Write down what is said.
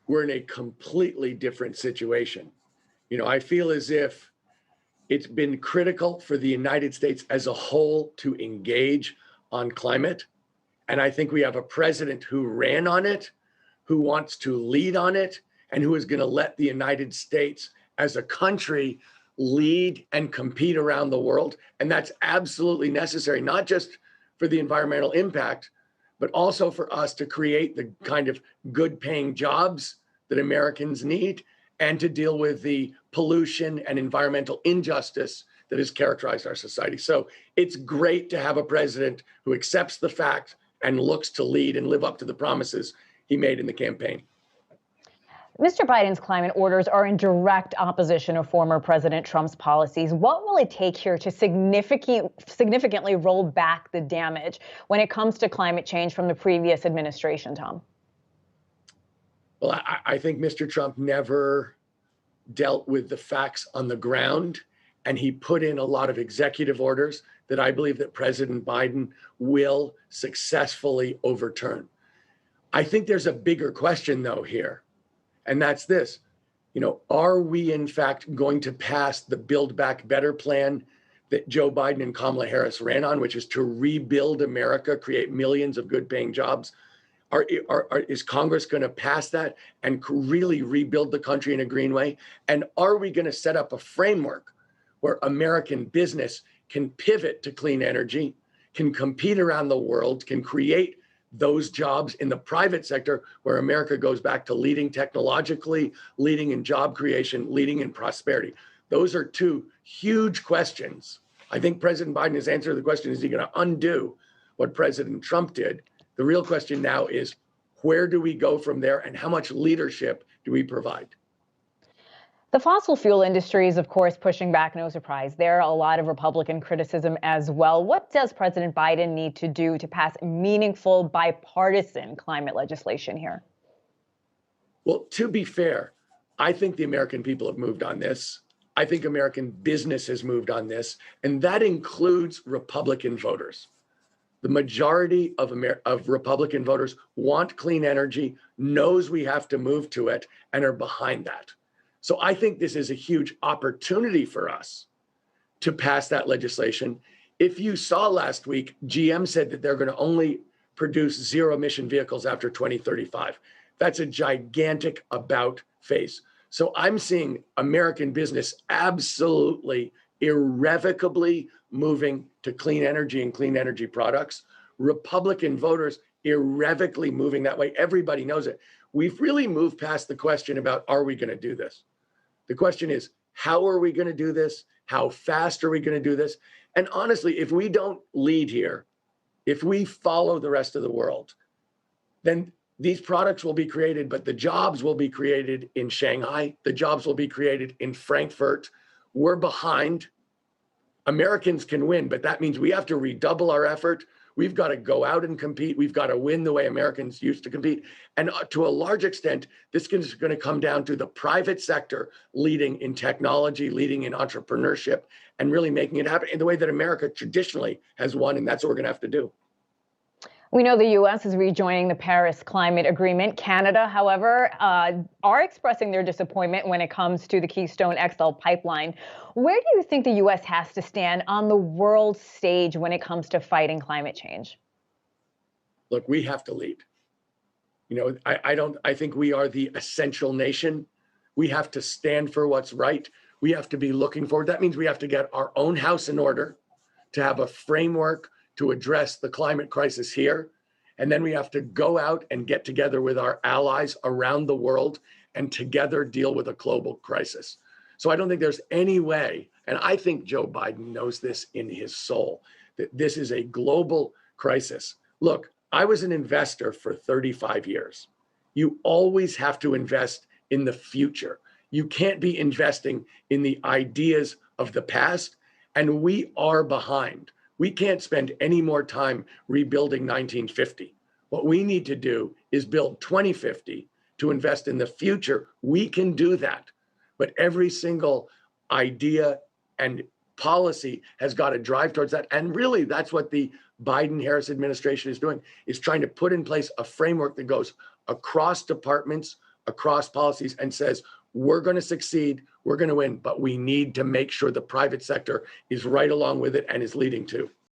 we're in a completely different situation. I feel as if it's been critical for the United States as a whole to engage on climate. And I think we have a president who ran on it, who wants to lead on it, and who is going to let the United States as a country lead and compete around the world. And that's absolutely necessary, not just for the environmental impact, but also for us to create the kind of good paying jobs that Americans need and to deal with the pollution and environmental injustice that has characterized our society. So it's great to have a president who accepts the fact and looks to lead and live up to the promises he made in the campaign. Mr. Biden's climate orders are in direct opposition of former President Trump's policies. What will it take here to significantly roll back the damage when it comes to climate change from the previous administration, Tom? Well, I think Mr. Trump never dealt with the facts on the ground, and he put in a lot of executive orders that I believe that President Biden will successfully overturn. I think there's a bigger question, though, here. And that's this, are we in fact going to pass the Build Back Better plan that Joe Biden and Kamala Harris ran on, which is to rebuild America, create millions of good paying jobs? Is Congress going to pass that and really rebuild the country in a green way? And are we going to set up a framework where American business can pivot to clean energy, can compete around the world, can create those jobs in the private sector where America goes back to leading technologically, leading in job creation, leading in prosperity? Those are two huge questions. I think President Biden has answered the question, is he going to undo what President Trump did? The real question now is, where do we go from there and how much leadership do we provide? The fossil fuel industry is, of course, pushing back, no surprise. There are a lot of Republican criticism as well. What does President Biden need to do to pass meaningful bipartisan climate legislation here? Well, to be fair, I think the American people have moved on this. I think American business has moved on this, and that includes Republican voters. The majority of Republican voters want clean energy, knows we have to move to it, and are behind that. So I think this is a huge opportunity for us to pass that legislation. If you saw last week, GM said that they're going to only produce zero emission vehicles after 2035. That's a gigantic about face. So I'm seeing American business absolutely irrevocably moving to clean energy and clean energy products. Republican voters irrevocably moving that way. Everybody knows it. We've really moved past the question about, are we going to do this? The question is, how are we going to do this? How fast are we going to do this? And honestly, if we don't lead here, if we follow the rest of the world, then these products will be created, but the jobs will be created in Shanghai. The jobs will be created in Frankfurt. We're behind. Americans can win, but that means we have to redouble our effort. We've got to go out and compete. We've got to win the way Americans used to compete. And to a large extent, this is going to come down to the private sector leading in technology, leading in entrepreneurship, and really making it happen in the way that America traditionally has won. And that's what we're going to have to do. We know the U.S. is rejoining the Paris Climate Agreement. Canada, however, are expressing their disappointment when it comes to the Keystone XL pipeline. Where do you think the U.S. has to stand on the world stage when it comes to fighting climate change? Look, we have to lead. I think we are the essential nation. We have to stand for what's right. We have to be looking forward. That means we have to get our own house in order to have a framework to address the climate crisis here. And then we have to go out and get together with our allies around the world and together deal with a global crisis. So I don't think there's any way, and I think Joe Biden knows this in his soul, that this is a global crisis. Look, I was an investor for 35 years. You always have to invest in the future. You can't be investing in the ideas of the past, and we are behind. We can't spend any more time rebuilding 1950. What we need to do is build 2050 to invest in the future. We can do that. But every single idea and policy has got to drive towards that. And really, that's what the Biden-Harris administration is doing, is trying to put in place a framework that goes across departments, across policies and says, we're going to succeed, we're going to win, but we need to make sure the private sector is right along with it and is leading too.